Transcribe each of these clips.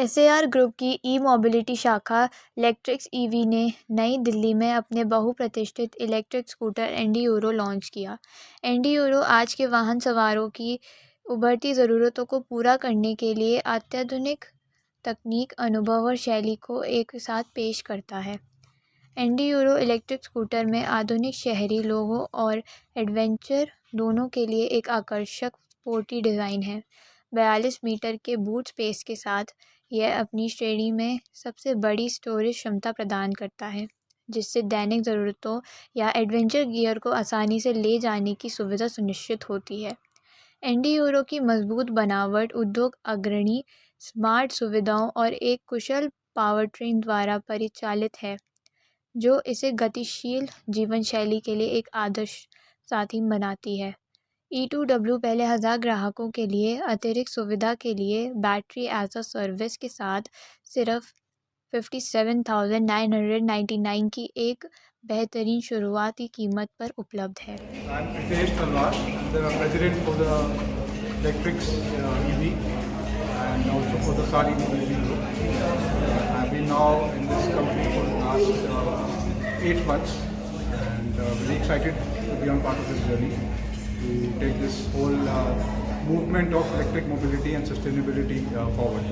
SAR group की e-mobility शाखा electrics EV ने नई दिल्ली में अपने बहुप्रतिष्ठित इलेक्ट्रिक स्कूटर एंड्यूरो लॉन्च किया। एंड्यूरो आज के वाहन सवारों की उभरती ज़रूरतों को पूरा करने के लिए अत्याधुनिक तकनीक, अनुभव और शैली को एक साथ पेश करता है। एंड्यूरो इलेक्ट्रिक स्कूटर में आधुनिक शहरी लोगों और एडवेंचर दोनों के लिए एक आकर्षक स्पोर्टी डिज़ाइन है। 42 मीटर के बूट स्पेस के साथ यह अपनी श्रेणी में सबसे बड़ी स्टोरेज क्षमता प्रदान करता है, जिससे दैनिक ज़रूरतों या एडवेंचर गियर को आसानी से ले जाने की सुविधा सुनिश्चित होती है। एंड्यूरो की मजबूत बनावट, उद्योग अग्रणी स्मार्ट सुविधाओं और एक कुशल पावरट्रेन द्वारा परिचालित है, जो इसे गतिशील जीवन शैली के लिए एक आदर्श साथी बनाती है। E2W पहले 1000 ग्राहकों के लिए अतिरिक्त सुविधा के लिए बैटरी एज अ सर्विस के साथ सिर्फ 57,999 की एक बेहतरीन शुरुआती कीमत पर उपलब्ध है। I'm Pritesh Talwar, the president for the Electrics EV and also for the Sari Mobility Group. I've been now in this company for the last 8 months and very excited to be on part of this journey to take this whole movement of electric mobility and sustainability forward.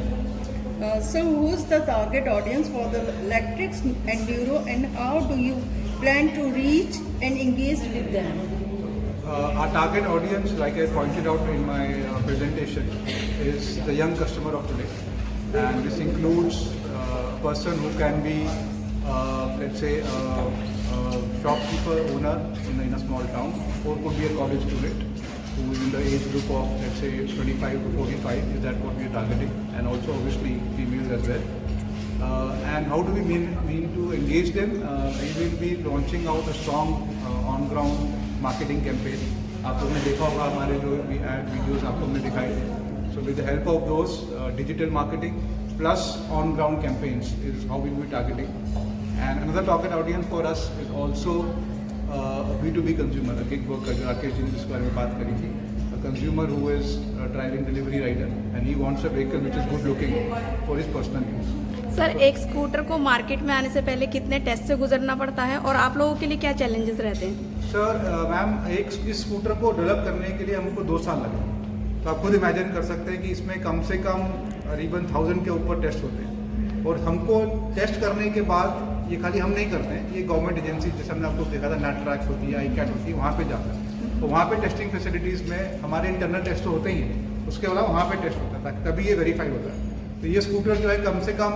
So who's the target audience for the electrics enduro and how do you plan to reach and engage with them? Our target audience, like I pointed out in my presentation, is the young customer of today. And this includes a person who can be, let's say, a shopkeeper owner in a small town, or could be a college student who is in the age group of, let's say, 25 to 45, is that what we are targeting, and also obviously females as well. And how do we mean to engage them? We will be launching out a strong on-ground marketing campaign. आप लोगों ने देखा होगा हमारे जो भी ad videos आप लोगों ने दिखाए थे. So with the help of those, digital marketing plus on-ground campaigns is how we will be targeting. And another target audience for us is also B2B consumer, a gig worker, जो राकेश जी ने जिसके बारे में बात करी थी, a consumer who is a driving delivery rider and he wants a vehicle which is good looking for his personal use. Sir, एक scooter को मार्केट में आने से पहले कितने टेस्ट से गुजरना पड़ता है और आप लोगों के लिए क्या चैलेंजेस रहते हैं? सर, मैम, इस स्कूटर को डेवलप करने के लिए हमको 2 साल लगे। तो आप खुद इमेजिन कर सकते हैं कि इसमें कम से कम करीबन 1000 के ऊपर टेस्ट होते हैं और हमको टेस्ट करने के बाद ये खाली हम नहीं करते हैं, ये गवर्नमेंट एजेंसी जैसे हमने आपको देखा था NATRAX होती है, ICAT होती है, वहाँ पे जाता है। तो वहाँ पे टेस्टिंग फैसिलिटीज़ में हमारे इंटरनल टेस्ट तो होते ही हैं, उसके अलावा वहाँ पे टेस्ट होता है तभी ये वेरीफाई होता है। तो ये स्कूटर जो है कम से come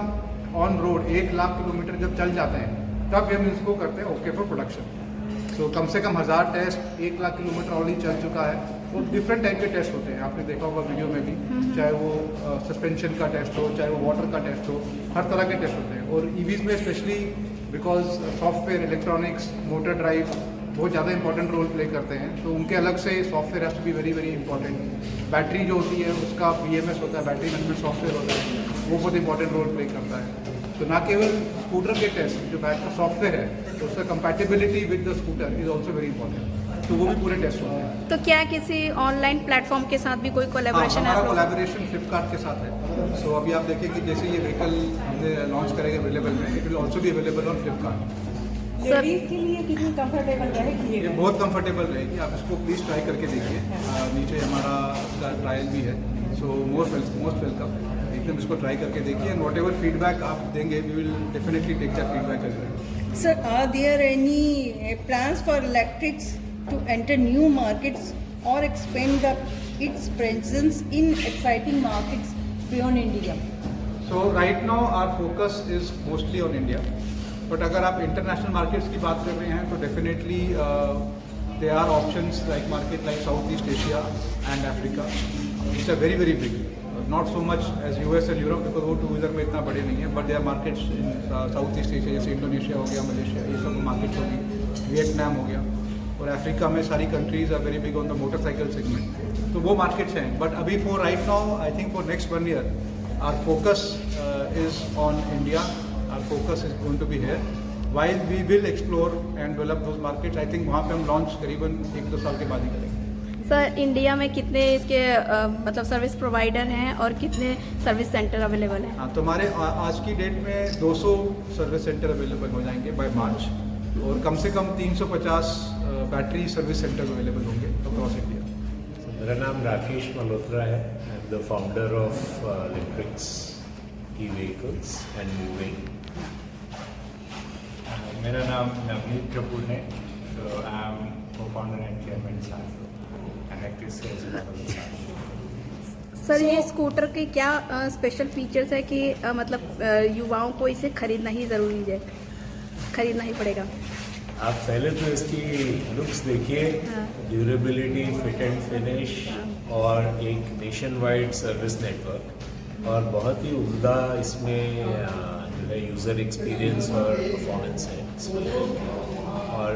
on road 1 lakh kilometre जब चल जाते हैं तब हम इसको करते हैं ओके फॉर प्रोडक्शन। तो कम से कम 1000 टेस्ट 1 लाख किलोमीटर ऑलरेडी चल चुका है और डिफरेंट टाइप के टेस्ट होते हैं, आपने देखा होगा वीडियो में भी, चाहे वो सस्पेंशन का टेस्ट हो, चाहे वो वाटर का टेस्ट हो, हर तरह के टेस्ट होते हैं। और ईवीज में specially because software, electronics, motor drive बहुत ज़्यादा इंपॉर्टेंट रोल प्ले करते हैं, तो उनके अलग से software has to be very very important. Battery जो होती है उसका BMS होता है, बैटरी मैनेजमेंट सॉफ्टवेयर होता है, वो बहुत इंपॉर्टेंट रोल प्ले करता है। तो ना केवल स्कूटर के टेस्ट, जो बैट का सॉफ्टवेयर है तो उसका compatibility with the scooter is also very important, तो वो भी पूरे टेस्ट होते हैं। तो क्या किसी ऑनलाइन प्लेटफॉर्म के साथ भी कोई कोलैबोरेशन है? हमारा कोलैबोरेशन फ्लिपकार्ट के साथ है। सो अभी आप देखिए कि जैसे ये व्हीकल हमने लॉन्च करेंगे अवेलेबल में, इट विल ऑल्सो भी अवेलेबल ऑन फ्लिपकार्ट। लेडीज के लिए कितनी कंफर्टेबल रहेगी ये बहुत कंफर्टेबल रहेगी, आप इसको प्लीज़ ट्राई करके देखिए। नीचे हमारा उसका ट्रायल भी है, सो मोस्ट वेलकम, एकदम इसको ट्राई करके देखिए एंड वॉट एवर फीडबैक आप देंगे we will definitely take that feedback as well. Sir, are there any plans for electrics to enter new markets or expand its presence in exciting markets beyond India? So right now our focus is mostly on India, but अगर आप international markets की बात कर रहे हैं तो definitely there are options like market like Southeast Asia and Africa, which are very very big. Not so much as US and Europe because वो 2 wheeler में इतना बड़े नहीं है, but they are markets in South East Asia, जैसे Indonesia हो गया, Malaysia, ये सब मार्केट्स होगी, वियतनाम हो गया, और अफ्रीका में सारी countries are very big on the motorcycle segment, तो वो मार्केट्स हैं। बट अभी for right now I think for next 1 year our focus is on India, our focus is going to be here, while we will explore and develop those markets. I think वहाँ पे हम launch करीबन 1-2 साल के बाद ही करेंगे। Sir India में कितने इसके मतलब सर्विस प्रोवाइडर हैं और कितने सर्विस सेंटर अवेलेबल हैं? हाँ, तो हमारे आज की डेट में 200 सर्विस सेंटर अवेलेबल हो जाएंगे बाय मार्च, और कम से कम 350 बैटरी सर्विस सेंटर अवेलेबल होंगे अक्रॉस इंडिया। मेरा नाम राकेश मल्होत्रा है। I am the founder of Electrics E vehicles and moving. मेरा नाम नवनीत कपूर है। तो I am co-founder and chairman Electrics sales. Sir ये स्कूटर के क्या स्पेशल फीचर्स है कि मतलब युवाओं को इसे खरीदना ही ज़रूरी है, खरीदना ही पड़ेगा? आप पहले तो इसकी लुक्स देखिए, ड्यूरेबिलिटी, फिट एंड फिनिश, और एक नेशन वाइड सर्विस नेटवर्क, और बहुत ही उम्दा इसमें जो है यूज़र एक्सपीरियंस और परफॉर्मेंस है इसमें। और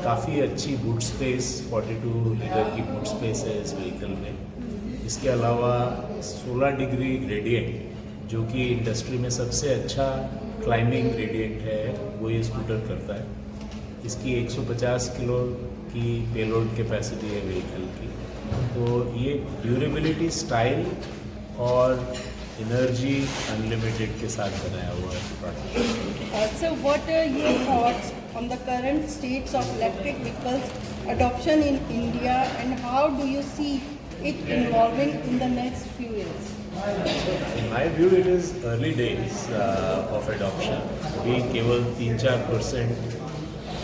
काफ़ी अच्छी बूट स्पेस, 42 लीटर की बूट स्पेस है इस व्हीकल में। इसके अलावा 16 डिग्री ग्रेडियंट, जो कि इंडस्ट्री में सबसे अच्छा क्लाइंबिंग ग्रेडियंट है, वो ये स्कूटर करता है। इसकी 150 किलो की पेलोड कैपेसिटी है व्हीकल की। तो ये ड्यूरेबिलिटी, स्टाइल और एनर्जी अनलिमिटेड के साथ बनाया हुआ है product. So what are your thoughts on the current states of electric vehicles adoption in India, and how do you see it evolving in the next few years? In my view, it is early days of adoption. अभी केवल 3-4%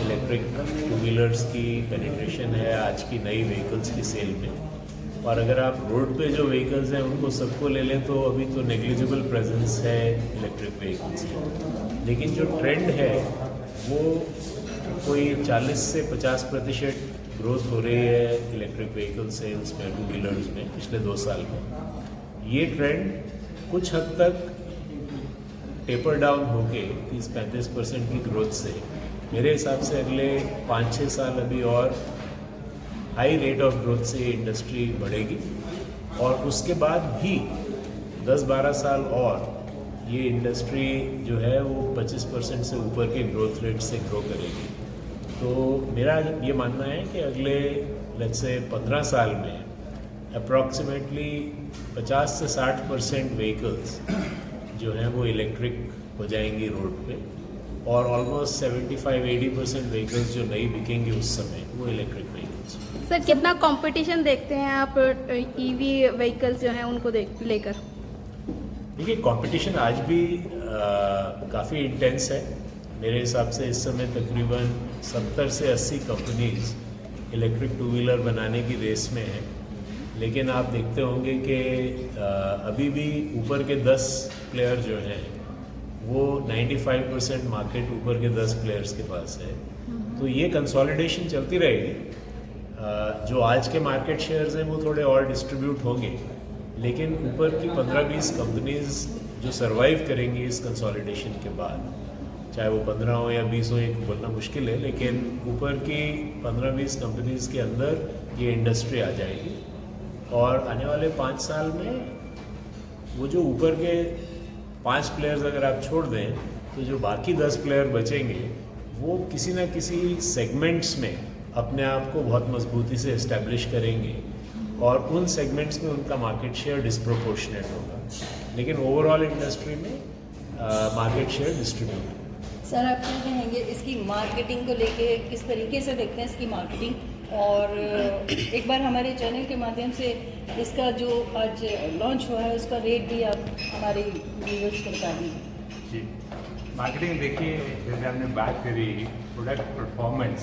electric two wheelers की penetration है आज की नई vehicles की cell में। और अगर आप रोड पे जो व्हीकल्स हैं उनको सबको ले लें तो अभी तो नेग्लिजिबल प्रेजेंस है इलेक्ट्रिक व्हीकल्स की। लेकिन जो ट्रेंड है वो कोई 40 से 50% ग्रोथ हो रही है इलेक्ट्रिक व्हीकल सेल्स में, टू व्हीलर्स में पिछले 2 साल में। ये ट्रेंड कुछ हद तक टेपर डाउन होके 30-35% की ग्रोथ से मेरे हिसाब से अगले 5-6 साल अभी और हाई रेट ऑफ ग्रोथ से इंडस्ट्री बढ़ेगी, और उसके बाद भी 10-12 साल और ये इंडस्ट्री जो है वो 25% से ऊपर के ग्रोथ रेट से ग्रो करेगी। तो मेरा ये मानना है कि अगले लेट्स से 15 साल में अप्रॉक्सीमेटली 50 से 60% व्हीकल्स जो हैं वो इलेक्ट्रिक हो जाएंगी रोड पे, और ऑलमोस्ट 75-80% व्हीकल्स जो नई बिकेंगी उस समय वो इलेक्ट्रिक व्हीकल्स। सर कितना कंपटीशन देखते हैं आप ईवी व्हीकल्स जो हैं उनको लेकर? देखिए, कंपटीशन आज भी काफ़ी इंटेंस है। मेरे हिसाब से इस समय तकरीबन 70 से 80 कंपनीज इलेक्ट्रिक टू व्हीलर बनाने की रेस में हैं। लेकिन आप देखते होंगे कि अभी भी ऊपर के 10 प्लेयर जो हैं वो 95% मार्केट ऊपर के 10 प्लेयर्स के पास है। तो ये कंसोलिडेशन चलती रहेगी। जो आज के मार्केट शेयर्स हैं वो थोड़े और डिस्ट्रीब्यूट होंगे, लेकिन ऊपर की 15-20 कंपनीज जो सरवाइव करेंगी इस कंसोलिडेशन के बाद, चाहे वो 15 हो या 20 हो, ये बोलना मुश्किल है, लेकिन ऊपर की 15-20 कंपनीज के अंदर ये इंडस्ट्री आ जाएगी। और आने वाले 5 साल में वो जो ऊपर के 5 प्लेयर्स अगर आप छोड़ दें तो जो बाकी 10 प्लेयर बचेंगे वो किसी न किसी सेगमेंट्स में अपने आप को बहुत मजबूती से इस्टेब्लिश करेंगे, और उन सेगमेंट्स में उनका मार्केट शेयर डिस्प्रोपोर्शनेट होगा, लेकिन ओवरऑल इंडस्ट्री में मार्केट शेयर डिस्ट्रीब्यूट। सर आप क्या कहेंगे इसकी मार्केटिंग को लेके, किस तरीके से देखते हैं इसकी मार्केटिंग, और एक बार हमारे चैनल के माध्यम से इसका जो आज लॉन्च हुआ है उसका रेट भी आप हमारे व्यूअर्स को बता दीजिए। जी, मार्केटिंग देखिए, जैसे हमने बात करी प्रोडक्ट परफॉर्मेंस,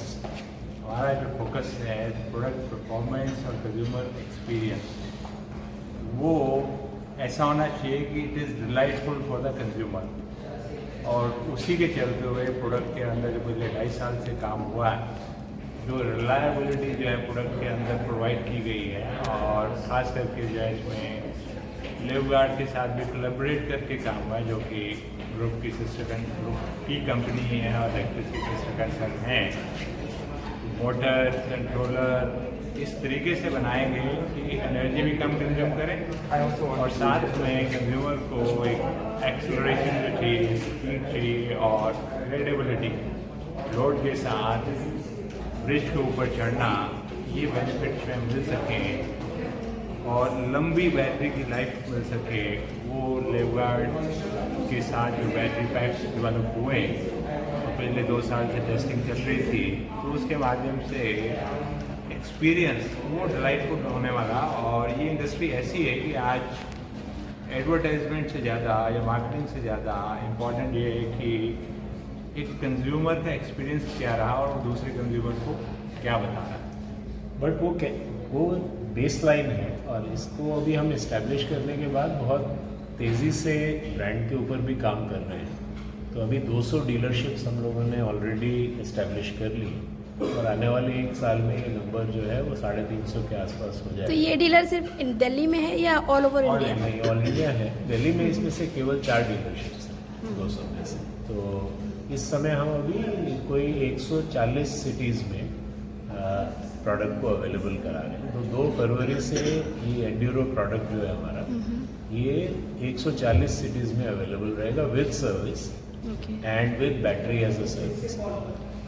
हमारा जो फोकस है प्रोडक्ट परफॉर्मेंस और कंज्यूमर एक्सपीरियंस, वो ऐसा होना चाहिए कि it is delightful for the consumer. और उसी के चलते हुए प्रोडक्ट के अंदर जो पिछले 2.5 साल से काम हुआ है, जो रिलायबिलिटी जो है प्रोडक्ट के अंदर प्रोवाइड की गई है, और ख़ास करके जो है इसमें लेवगार्ड के साथ भी कोलैबोरेट करके काम हुआ है, जो कि ग्रुप की कंपनी है और इलेक्ट्रिसिटी सिस्टर कंसर्न है। मोटर, कंट्रोलर इस तरीके से बनाए गए कि एनर्जी भी कम कंज्यूम करें, और साथ में कंज्यूमर को एक एक्सेलरेशन जो चाहिए, स्पीड चाहिए, और रेडेबिलिटी, रोड के साथ ब्रिज के ऊपर चढ़ना, ये बेनिफिट में मिल सकें और लंबी बैटरी की लाइफ मिल सके, वो लेवगार्ड के साथ जो बैटरी पैक्स डेवलप हुए तो पिछले 2 साल से टेस्टिंग चल रही थी, तो उसके माध्यम से एक्सपीरियंस वो डिलाइटफुल होने वाला। और ये इंडस्ट्री ऐसी है कि आज एडवर्टाइजमेंट से ज़्यादा या मार्केटिंग से ज़्यादा इम्पॉर्टेंट ये है कि एक कंज्यूमर का एक्सपीरियंस क्या रहा और दूसरे कंज्यूमर को क्या बता रहा है। बट वो बेस लाइन है और इसको अभी हम इस्टेब्लिश करने के बाद बहुत तेज़ी से ब्रांड के ऊपर भी काम कर रहे हैं। तो अभी 200 डीलरशिप्स हम लोगों ने ऑलरेडी इस्टेब्लिश कर ली और आने वाले 1 साल में ये नंबर जो है वो 350 के आसपास हो जाएगा। तो ये डीलर सिर्फ दिल्ली में है या ऑल ओवर इंडिया? नहीं, ऑल इंडिया है। दिल्ली में इसमें से केवल 4 डीलरशिप्स हैं 200 में से। तो इस समय हम अभी कोई 140 सिटीज़ में प्रोडक्ट को अवेलेबल करा रहे हैं। तो 2 फरवरी से ये एंड्यूरो प्रोडक्ट जो है हमारा ये 140 सिटीज़ में अवेलेबल रहेगा with service and with battery as a service.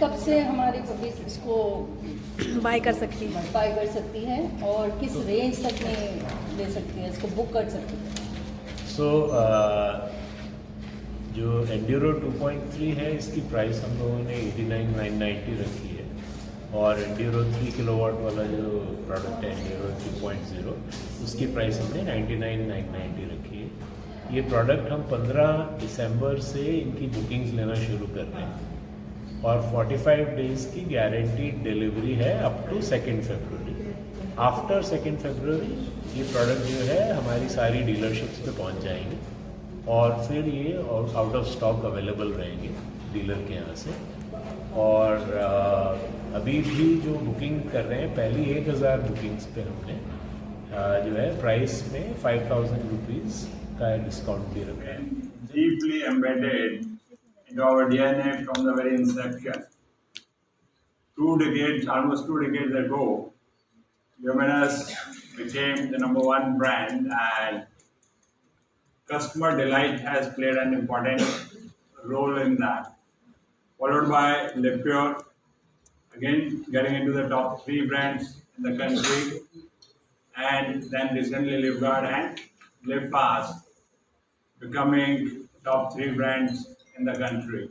कब से हमारी पब्लिक इसको बाय कर सकती है? बाय कर सकती है और किस रेंज तक में ले सकती है, इसको बुक कर सकती है? सो जो एंड्यूरो 2.3 है इसकी प्राइस हम लोगों ने 89,990 रखी है और एंड्यूरो 3 किलोवाट वाला जो प्रोडक्ट है एंड्यूरो 3.0 उसकी प्राइस हमने 99,990 रखी है। ये प्रोडक्ट हम 15 दिसंबर से इनकी बुकिंग्स लेना शुरू कर रहे हैं और 45 डेज़ की गारंटीड डिलीवरी है अप टू 2 फरवरी। आफ्टर 2 फरवरी ये प्रोडक्ट जो है हमारी सारी डीलरशिप्स पे पहुंच जाएंगे और फिर ये आउट ऑफ स्टॉक अवेलेबल रहेंगे डीलर के यहाँ से। और अभी भी जो बुकिंग कर रहे हैं पहली 1000 बुकिंग्स पे हमने जो है प्राइस में 5,000 रुपीज़ का डिस्काउंट भी रखा है। Deeply embedded into our DNA from the very inception. 2 decades, almost 2 decades ago, Luminous became the #1 brand, and customer delight has played an important role in that. Followed by Lipure, again getting into the top 3 brands in the country, and then recently Livguard and Livfast becoming top 3 brands in the country.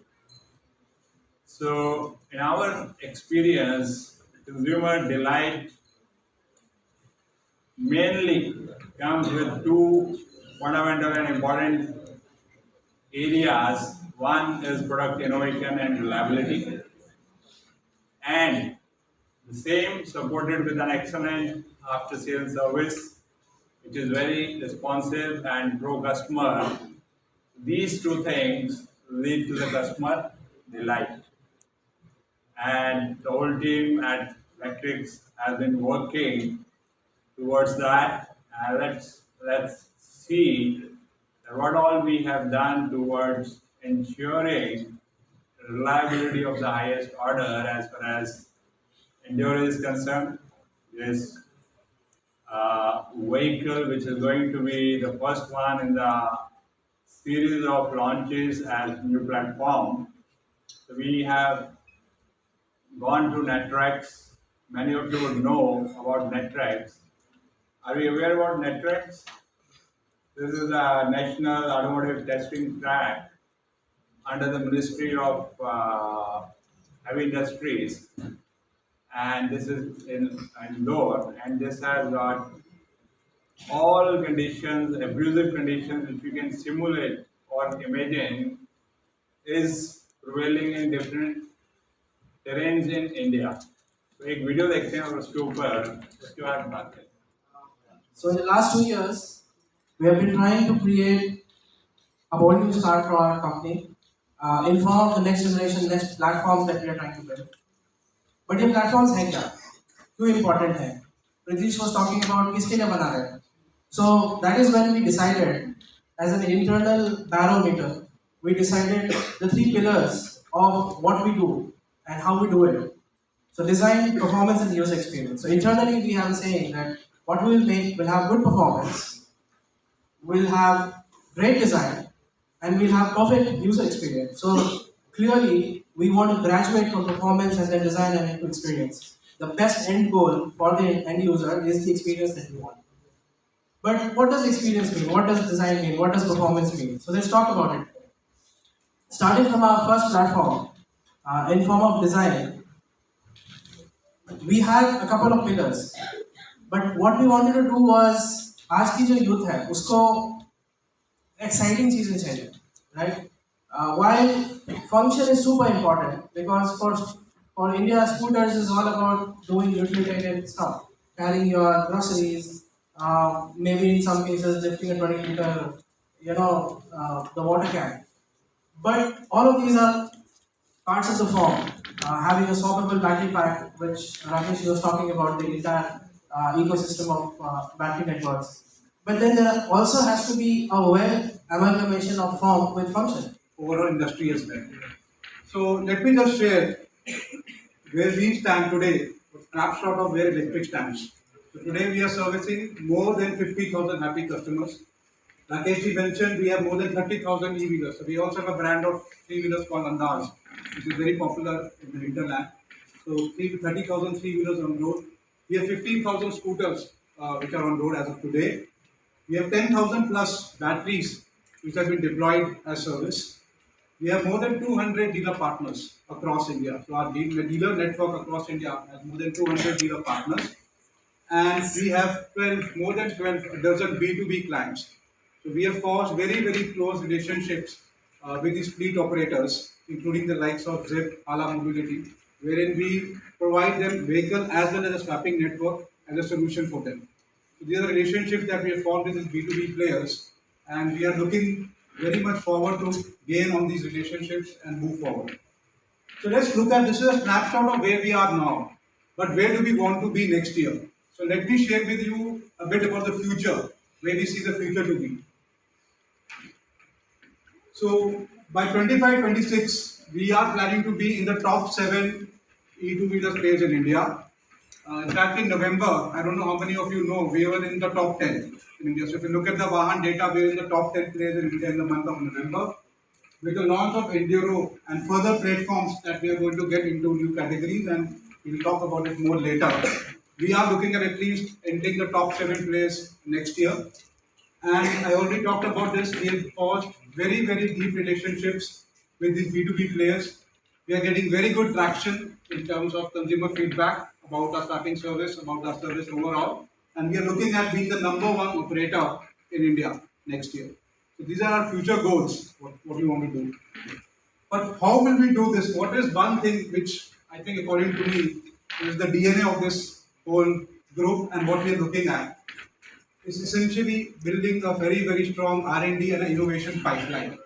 So, in our experience, consumer delight mainly comes with 2 fundamental and important areas. One is product innovation and reliability, and the same supported with an excellent after-sales service, which is very responsive and pro-customer. These 2 things lead to the customer delight, and the whole team at Electrix has been working towards that. Let's see what all we have done towards ensuring reliability of the highest order as far as Enduro is concerned. This vehicle, which is going to be the first one in the series of launches as new platform. So we have gone to Netrex. Many of you would know about Netrex. Are you aware about Netrex? This is a national automotive testing track under the Ministry of Heavy Industries, and this is in Indore, and this has got all conditions, abusive conditions which you can simulate or imagine is prevailing in different terrains in India. So एक video देखते हैं और उसके बाद बात करें। So in the last 2 years, we have been trying to create a bold new start for our company, inform the next generation, next platforms that we are trying to build. But ये platforms हैं क्या? क्यों important हैं? Pritish was talking about किसके लिए बना रहे हैं? So that is when we decided, as an internal barometer, we decided the 3 pillars of what we do and how we do it. So design, performance, and user experience. So internally we have a saying that what we will make will have good performance, will have great design, and we'll have perfect user experience. So clearly we want to graduate from performance and then design and into experience. the best end goal for the end user is the experience that you want. But what does experience mean? What does design mean? What does performance mean? So let's talk about it. Starting from our first platform, in form of design, we had a couple of pillars. But what we wanted to do was, आज की जो youth है उसको exciting चीजें चाहिए, right? While function is super important because for India, scooters is all about doing utilitarian stuff, carrying your groceries, maybe in some cases lifting a 20-liter, the water can. But all of these are parts of the form. Having a swappable battery pack, which Rakesh was talking about, the entire ecosystem of battery networks. But then there also has to be a well amalgamation of form with function. Overall industry as well. So let me just share where we stand today, a snapshot of where electric stands. So today we are servicing more than 50,000 happy customers. Rakesh ji mentioned we have more than 30,000 e-wheelers. So we also have a brand of three-wheelers called Andaz, which is very popular in the hinterland. So 30,000 three-wheelers on road. We have 15,000 scooters which are on road as of today. We have 10,000 plus batteries which have been deployed as service. We have more than 200 dealer partners across India. So our dealer network across India has more than 200 dealer partners. And we have more than 12 dozen B2B clients. So we have forged very, very close relationships with these fleet operators, including the likes of Zip, Ala Mobility, wherein we provide them vehicle as well as a swapping network as a solution for them. So these are the relationships that we have formed with these B2B players, and we are looking very much forward to gain on these relationships and move forward. So let's look at this is a snapshot of where we are now, but where do we want to be next year? So let me share with you a bit about the future, where we see the future to be. So by 25-26, we are planning to be in the top 7 E2-wheeler players in India. In fact, in November, I don't know how many of you know, we were in the top 10 in India. So if you look at the Vahan data, we are in the top 10 players in India in the month of November. With the launch of Enduro and further platforms that we are going to get into new categories, and we'll talk about it more later. We are looking at least entering the top 7 players next year. And I already talked about this. We have forged very, very deep relationships with these B2B players. We are getting very good traction in terms of consumer feedback about our staffing service, about our service overall. And we are looking at being the number 1 operator in India next year. So these are our future goals, what we want to do. But how will we do this? What is one thing which I think, according to me, is the DNA of this whole group and what we are looking at? Is essentially building a very, very strong R&D and innovation pipeline.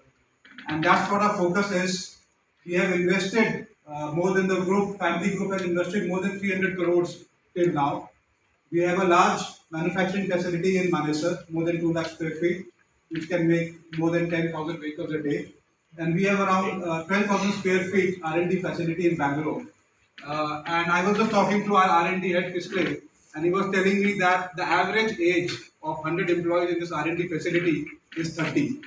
And that's what our focus is. We have invested more than the group, family group has invested more than 300 crores till now. We have a large manufacturing facility in Manesar, more than 2 lakh square feet, which can make more than 10,000 vehicles a day. And we have around 12,000 square feet R&D facility in Bangalore. And I was just talking to our R&D head, Kisle, and he was telling me that the average age of 100 employees in this R&D facility is 30.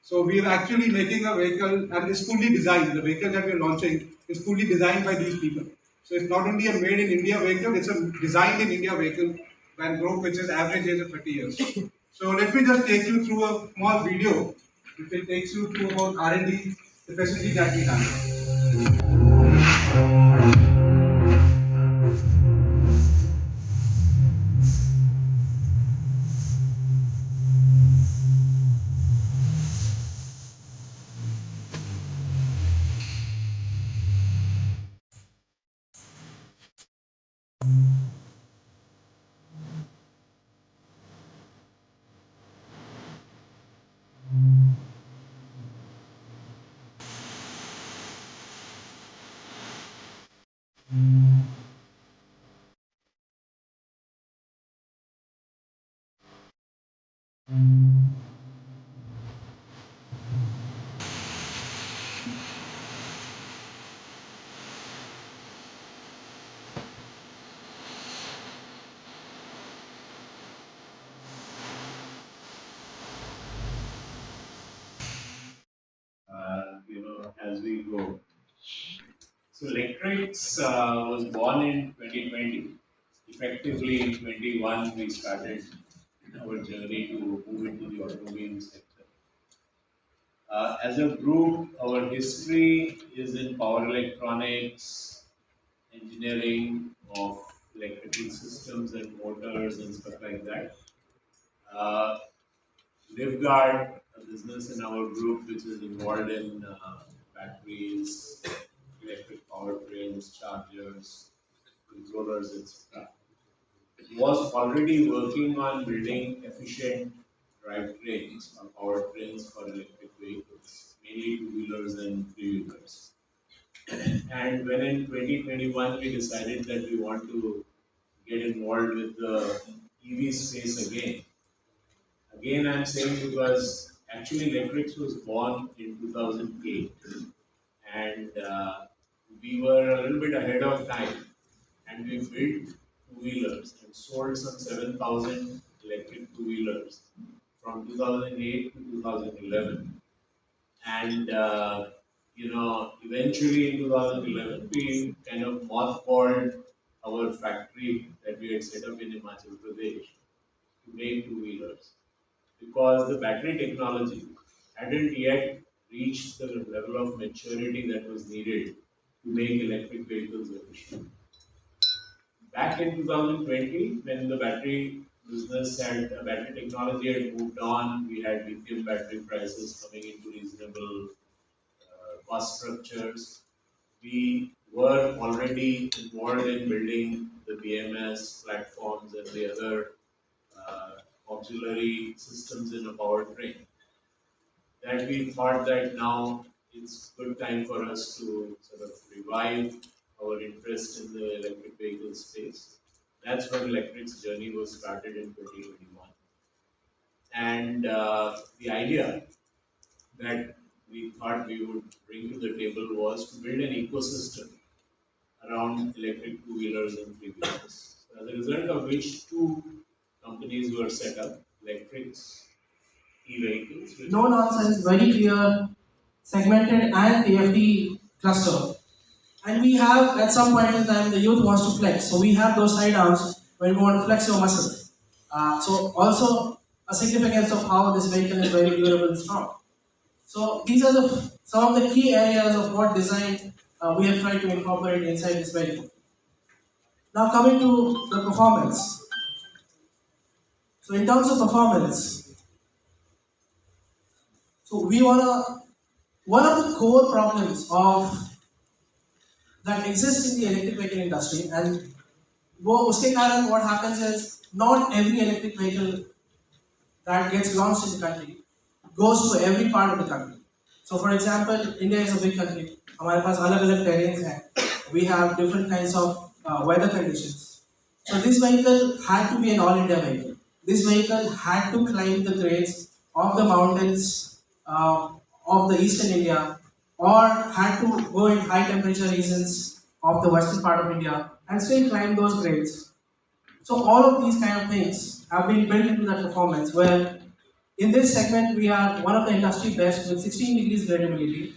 So we are actually making a vehicle and it's fully designed. The vehicle that we are launching is fully designed by these people. So it's not only a made in India vehicle, it's a designed in India vehicle by a group which is average age of 30 years. So let me just take you through a small video which will take you through about R&D, the facility that we have. As we go. So Electrix was born in 2020. Effectively in 21 we started our journey to move into the automobile sector. As a group, our history is in power electronics, engineering of electrical systems and motors and stuff like that. Uh, Livguard, a business in our group which is involved in batteries, electric powertrains, chargers, controllers, etc., was already working on building efficient drivetrains or powertrains for electric vehicles, mainly two-wheelers and three-wheelers. And when in 2021 we decided that we want to get involved with the EV space again. Again, I'm saying because actually Electrix was born in 2008 and we were a little bit ahead of time and we built two-wheelers and sold some 7,000 electric two-wheelers from 2008 to 2011. And eventually in 2011, we kind of mothballed our factory that we had set up in Himachal Pradesh to make two-wheelers because the battery technology hadn't yet reached the level of maturity that was needed to make electric vehicles efficient. Back in 2020, when the battery battery technology had moved on, we had lithium battery prices coming into reasonable cost structures. We were already involved in building the BMS platforms and the other auxiliary systems in a powertrain. That we thought that now it's good time for us to sort of revive our interest in the electric vehicle space. That's when Electric's journey was started in 2021. And the idea that we thought we would bring to the table was to build an ecosystem around electric two-wheelers and three-wheelers. So as a result of which two companies were set up, Electric's e-vehicles. No nonsense, very clear, segmented and AFD cluster. And we have, at some point in time, the youth wants to flex. So we have those side arms when we want to flex your muscle. So also a significance of how this vehicle is very durable and strong. So these are some of the key areas of what design we have tried to incorporate inside this vehicle. Now coming to the performance. So in terms of performance, so one of the core problems that exists in the electric vehicle industry, and what happens is not every electric vehicle that gets launched in the country goes to every part of the country. So for example, India is a big country. हमारे पास अलग-अलग terrains हैं. We have different kinds of weather conditions. So this vehicle had to be an all-India vehicle. This vehicle had to climb the grades of the mountains of the eastern India, or had to go in high temperature regions of the western part of India and still climb those grades. So all of these kind of things have been built into that performance, where in this segment we are one of the industry best with 16 degrees gradability,